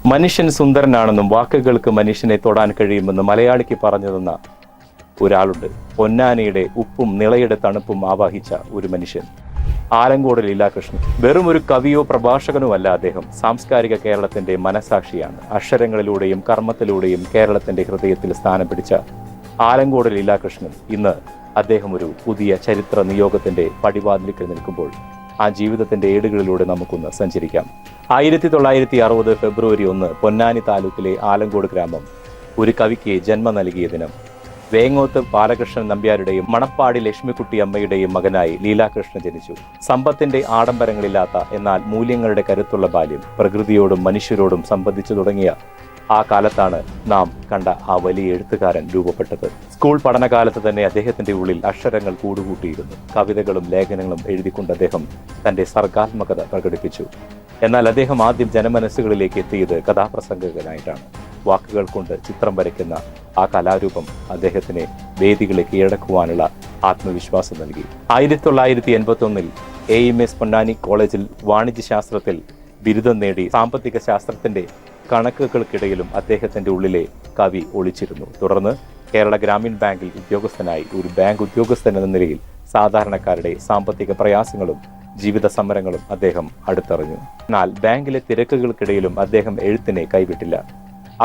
മനുഷ്യൻ സുന്ദരനാണെന്നും വാക്കുകൾക്ക് മനുഷ്യനെ തൊടാൻ കഴിയുമെന്ന് മലയാളിക്ക് പറഞ്ഞു തന്ന ഒരാളുണ്ട്. പൊന്നാനിയുടെ ഉപ്പും നിളയുടെ തണുപ്പും ആവാഹിച്ച ഒരു മനുഷ്യൻ, ആലങ്കോട് ലീലാകൃഷ്ണൻ. വെറും ഒരു കവിയോ പ്രഭാഷകനുമല്ല അദ്ദേഹം. സാംസ്കാരിക കേരളത്തിന്റെ മനസാക്ഷിയാണ്. അക്ഷരങ്ങളിലൂടെയും കർമ്മത്തിലൂടെയും കേരളത്തിന്റെ ഹൃദയത്തിൽ സ്ഥാനം പിടിച്ച ആലങ്കോട് ലീലാകൃഷ്ണൻ ഇന്ന് അദ്ദേഹം ഒരു പുതിയ ചരിത്ര നിയോഗത്തിന്റെ പടിവാതിലിൽ നിൽക്കുമ്പോൾ ആ ജീവിതത്തിന്റെ ഏടുകളിലൂടെ നമുക്കൊന്ന് സഞ്ചരിക്കാം. 1960 ഫെബ്രുവരി 1 പൊന്നാനി താലൂക്കിലെ ആലങ്കോട് ഗ്രാമം ഒരു കവിക്ക് ജന്മം നൽകിയ ദിനം. വേങ്ങോത്ത് ബാലകൃഷ്ണൻ നമ്പ്യാരുടെയും മണപ്പാടി ലക്ഷ്മിക്കുട്ടി അമ്മയുടെയും മകനായി ലീലാകൃഷ്ണൻ ജനിച്ചു. സമ്പത്തിന്റെ ആഡംബരങ്ങളില്ലാത്ത എന്നാൽ മൂല്യങ്ങളുടെ കരുത്തുള്ള ബാല്യം, പ്രകൃതിയോടും മനുഷ്യരോടും സംബന്ധിച്ചു തുടങ്ങിയ ആ കാലത്താണ് നാം കണ്ട ആ വലിയ എഴുത്തുകാരൻ രൂപപ്പെട്ടത്. സ്കൂൾ പഠനകാലത്ത് തന്നെ അദ്ദേഹത്തിന്റെ ഉള്ളിൽ അക്ഷരങ്ങൾ കൂടുകൂട്ടിയിരുന്നു. കവിതകളും ലേഖനങ്ങളും എഴുതിക്കൊണ്ട് അദ്ദേഹം തന്റെ സർഗാത്മകത പ്രകടിപ്പിച്ചു. എന്നാൽ അദ്ദേഹം ആദ്യം ജനമനസ്സുകളിലേക്ക് എത്തിയത് കഥാപ്രസംഗകനായിട്ടാണ്. വാക്കുകൾ കൊണ്ട് ചിത്രം വരയ്ക്കുന്ന ആ കലാരൂപം അദ്ദേഹത്തിന് വേദികളെ കീഴടക്കുവാനുള്ള ആത്മവിശ്വാസം നൽകി. 1981 AMS പൊന്നാനി കോളേജിൽ വാണിജ്യശാസ്ത്രത്തിൽ ബിരുദം നേടി. സാമ്പത്തിക ശാസ്ത്രത്തിന്റെ കണക്കുകൾക്കിടയിലും അദ്ദേഹത്തിന്റെ ഉള്ളിലെ കവി ഒളിച്ചിരുന്നു. തുടർന്ന് കേരള ഗ്രാമീൺ ബാങ്കിൽ ഉദ്യോഗസ്ഥനായി. ഒരു ബാങ്ക് ഉദ്യോഗസ്ഥൻ എന്ന നിലയിൽ സാധാരണക്കാരുടെ സാമ്പത്തിക പ്രയാസങ്ങളും ജീവിത സമരങ്ങളും അദ്ദേഹം അടുത്തറിഞ്ഞു. എന്നാൽ ബാങ്കിലെ തിരക്കുകൾക്കിടയിലും അദ്ദേഹം എഴുത്തിനെ കൈവിട്ടില്ല.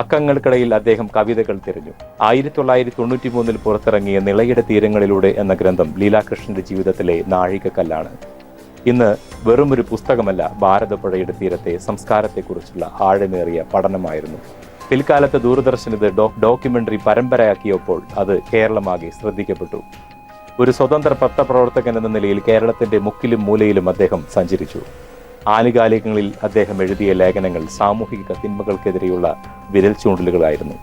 അക്കങ്ങൾക്കിടയിൽ അദ്ദേഹം കവിതകൾ തിരഞ്ഞു. 1993 പുറത്തിറങ്ങിയ നിളയുടെ തീരങ്ങളിലൂടെ എന്ന ഗ്രന്ഥം ലീലാകൃഷ്ണന്റെ ജീവിതത്തിലെ നാഴികക്കല്ലാണ്. ഇന്ന് വെറുമൊരു പുസ്തകമല്ല, ഭാരതപ്പുഴയുടെ തീരത്തെ സംസ്കാരത്തെക്കുറിച്ചുള്ള ആഴമേറിയ പഠനമായിരുന്നു. പിൽക്കാലത്ത് ദൂരദർശൻ ഇത് ഡോക്യുമെന്ററി പരമ്പരയാക്കിയപ്പോൾ അത് കേരളമാകെ ശ്രദ്ധിക്കപ്പെട്ടു. ഒരു സ്വതന്ത്ര പത്രപ്രവർത്തകൻ എന്ന നിലയിൽ കേരളത്തിന്റെ മുക്കിലും മൂലയിലും അദ്ദേഹം സഞ്ചരിച്ചു. ആനുകാലികങ്ങളിൽ അദ്ദേഹം എഴുതിയ ലേഖനങ്ങൾ സാമൂഹിക തിന്മകൾക്കെതിരെയുള്ള വിരൽ ചൂണ്ടലുകളായിരുന്നു.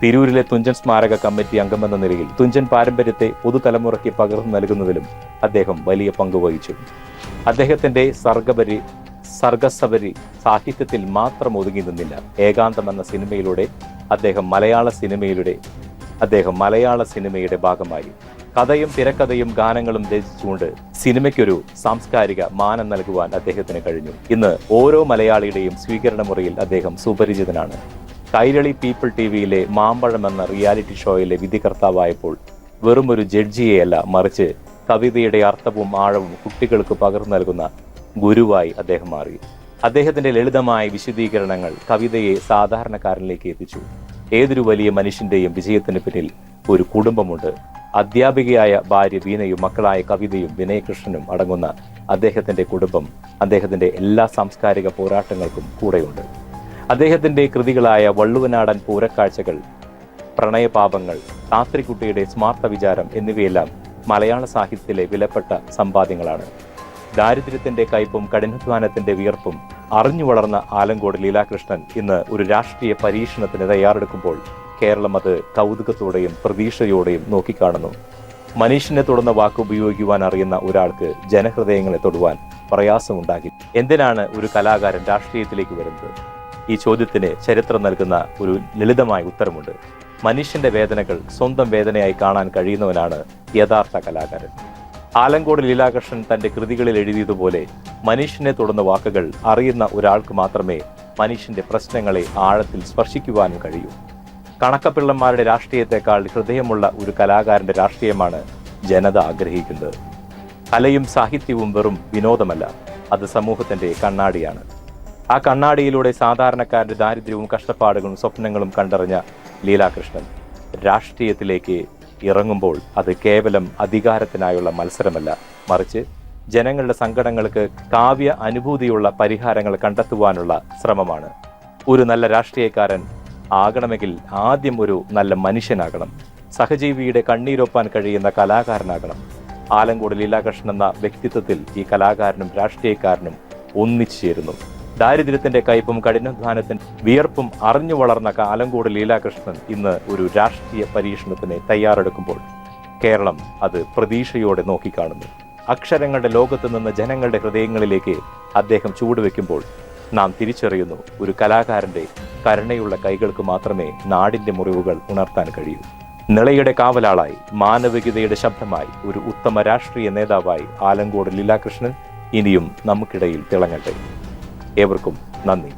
തിരൂരിലെ തുഞ്ചൻ സ്മാരക കമ്മിറ്റി അംഗമെന്ന നിലയിൽ തുഞ്ചൻ പാരമ്പര്യത്തെ പുതുതലമുറയ്ക്ക് പകർന്നു നൽകുന്നതിലും അദ്ദേഹം വലിയ പങ്കുവഹിച്ചു. അദ്ദേഹത്തിന്റെ സർഗസബരി സാഹിത്യത്തിൽ മാത്രം ഒതുങ്ങി നിന്നില്ല. ഏകാന്തം എന്ന സിനിമയിലൂടെ അദ്ദേഹം മലയാള സിനിമയുടെ ഭാഗമായി. കഥയും തിരക്കഥയും ഗാനങ്ങളും രചിച്ചുകൊണ്ട് സിനിമയ്ക്കൊരു സാംസ്കാരിക മാനം നൽകുവാൻ അദ്ദേഹത്തിന് കഴിഞ്ഞു. ഇന്ന് ഓരോ മലയാളിയുടെയും സ്വീകരണ മുറിയിൽ അദ്ദേഹം സുപരിചിതനാണ്. കൈരളി പീപ്പിൾ TVയിലെ മാമ്പഴം എന്ന റിയാലിറ്റി ഷോയിലെ വിധികർത്താവായപ്പോൾ വെറും ഒരു ജഡ്ജിയെയല്ല, മറിച്ച് കവിതയുടെ അർത്ഥവും ആഴവും കുട്ടികൾക്ക് പകർന്നു നൽകുന്ന ഗുരുവായി അദ്ദേഹം മാറി. അദ്ദേഹത്തിന്റെ ലളിതമായ വിശദീകരണങ്ങൾ കവിതയെ സാധാരണക്കാരനിലേക്ക് എത്തിച്ചു. ഏതൊരു വലിയ മനുഷ്യന്റെയും വിജയത്തിന് പിന്നിൽ ഒരു കുടുംബമുണ്ട്. അധ്യാപികയായ ഭാര്യ വീണയും മക്കളായ കവിതയും വിനയകൃഷ്ണനും അടങ്ങുന്ന അദ്ദേഹത്തിന്റെ കുടുംബം അദ്ദേഹത്തിന്റെ എല്ലാ സാംസ്കാരിക പോരാട്ടങ്ങൾക്കും കൂടെയുണ്ട്. അദ്ദേഹത്തിന്റെ കൃതികളായ വള്ളുവനാടൻ പൂരക്കാഴ്ചകൾ, പ്രണയപാപങ്ങൾ, ശാസ്ത്രിക്കുട്ടിയുടെ സ്മാർത്ത വിചാരം എന്നിവയെല്ലാം മലയാള സാഹിത്യത്തിലെ വിലപ്പെട്ട സമ്പാദ്യങ്ങളാണ്. ദാരിദ്ര്യത്തിന്റെ കയ്പും കഠിനാധ്വാനത്തിന്റെ വിയർപ്പും അറിഞ്ഞു വളർന്ന ആലങ്കോട് ലീലാകൃഷ്ണൻ ഇന്ന് ഒരു രാഷ്ട്രീയ പരീക്ഷണത്തിന് തയ്യാറെടുക്കുമ്പോൾ കേരളം അത് കൗതുകത്തോടെയും പ്രതീക്ഷയോടെയും നോക്കിക്കാണുന്നു. മനുഷ്യനെ തൊടുന്ന വാക്ക് ഉപയോഗിക്കുവാൻ അറിയുന്ന ഒരാൾക്ക് ജനഹൃദയങ്ങളെ തൊടുവാൻ പ്രയാസമുണ്ടാക്കി. എന്തിനാണ് ഒരു കലാകാരൻ രാഷ്ട്രീയത്തിലേക്ക് വരുന്നത്? ഈ ചോദ്യത്തിന് ചരിത്രം നൽകുന്ന ഒരു ലളിതമായ ഉത്തരമുണ്ട്. മനുഷ്യന്റെ വേദനകൾ സ്വന്തം വേദനയായി കാണാൻ കഴിയുന്നവനാണ് യഥാർത്ഥ കലാകാരൻ. ആലങ്കോട് ലീലാകൃഷ്ണൻ തന്റെ കൃതികളിൽ എഴുതിയതുപോലെ മനുഷ്യനെ തൊടുന്ന വാക്കുകൾ അറിയുന്ന ഒരാൾക്ക് മാത്രമേ മനുഷ്യന്റെ പ്രശ്നങ്ങളെ ആഴത്തിൽ സ്പർശിക്കുവാനും കഴിയൂ. കണക്കപ്പിള്ളന്മാരുടെ രാഷ്ട്രീയത്തെക്കാൾ ഹൃദയമുള്ള ഒരു കലാകാരന്റെ രാഷ്ട്രീയമാണ് ജനത ആഗ്രഹിക്കുന്നത്. കലയും സാഹിത്യവും വെറും വിനോദമല്ല, അത് സമൂഹത്തിന്റെ കണ്ണാടിയാണ്. ആ കണ്ണാടിയിലൂടെ സാധാരണക്കാരുടെ ദാരിദ്ര്യവും കഷ്ടപ്പാടുകളും സ്വപ്നങ്ങളും കണ്ടറിഞ്ഞ ലീലാകൃഷ്ണൻ രാഷ്ട്രീയത്തിലേക്ക് ഇറങ്ങുമ്പോൾ അത് കേവലം അധികാരത്തിനായുള്ള മത്സരമല്ല, മറിച്ച് ജനങ്ങളുടെ സങ്കടങ്ങൾക്ക് കാവ്യ അനുഭൂതിയുള്ള പരിഹാരങ്ങൾ കണ്ടെത്തുവാനുള്ള ശ്രമമാണ്. ഒരു നല്ല രാഷ്ട്രീയക്കാരൻ ആകണമെങ്കിൽ ആദ്യം ഒരു നല്ല മനുഷ്യനാകണം. സഹജീവിയുടെ കണ്ണീരൊപ്പാൻ കഴിയുന്ന കലാകാരനാകണം. ആലങ്കോട് ലീലാകൃഷ്ണൻ എന്ന വ്യക്തിത്വത്തിൽ ഈ കലാകാരനും രാഷ്ട്രീയക്കാരനും ഒന്നിച്ചു ചേരുന്നു. ദാരിദ്ര്യത്തിന്റെ കയ്പും കഠിനാധ്വാനത്തിന്റെ വിയർപ്പും അറിഞ്ഞു വളർന്ന ആലങ്കോട് ലീലാകൃഷ്ണൻ ഇന്ന് ഒരു രാഷ്ട്രീയ പരീക്ഷണത്തിന് തയ്യാറെടുക്കുമ്പോൾ കേരളം അത് പ്രതീക്ഷയോടെ നോക്കിക്കാണുന്നു. അക്ഷരങ്ങളുടെ ലോകത്ത് നിന്ന് ജനങ്ങളുടെ ഹൃദയങ്ങളിലേക്ക് അദ്ദേഹം ചൂടുവെക്കുമ്പോൾ നാം തിരിച്ചറിയുന്നു, ഒരു കലാകാരന്റെ കരുണയുള്ള കൈകൾക്ക് മാത്രമേ നാടിന്റെ മുറിവുകൾ ഉണർത്താൻ കഴിയൂ. നിളയുടെ കാവലാളായി, മാനവികതയുടെ ശബ്ദമായി, ഒരു ഉത്തമ രാഷ്ട്രീയ നേതാവായി ആലങ്കോട് ലീലാകൃഷ്ണൻ ഇനിയും നമുക്കിടയിൽ തിളങ്ങട്ടെ. ഏവർക്കും നന്ദി.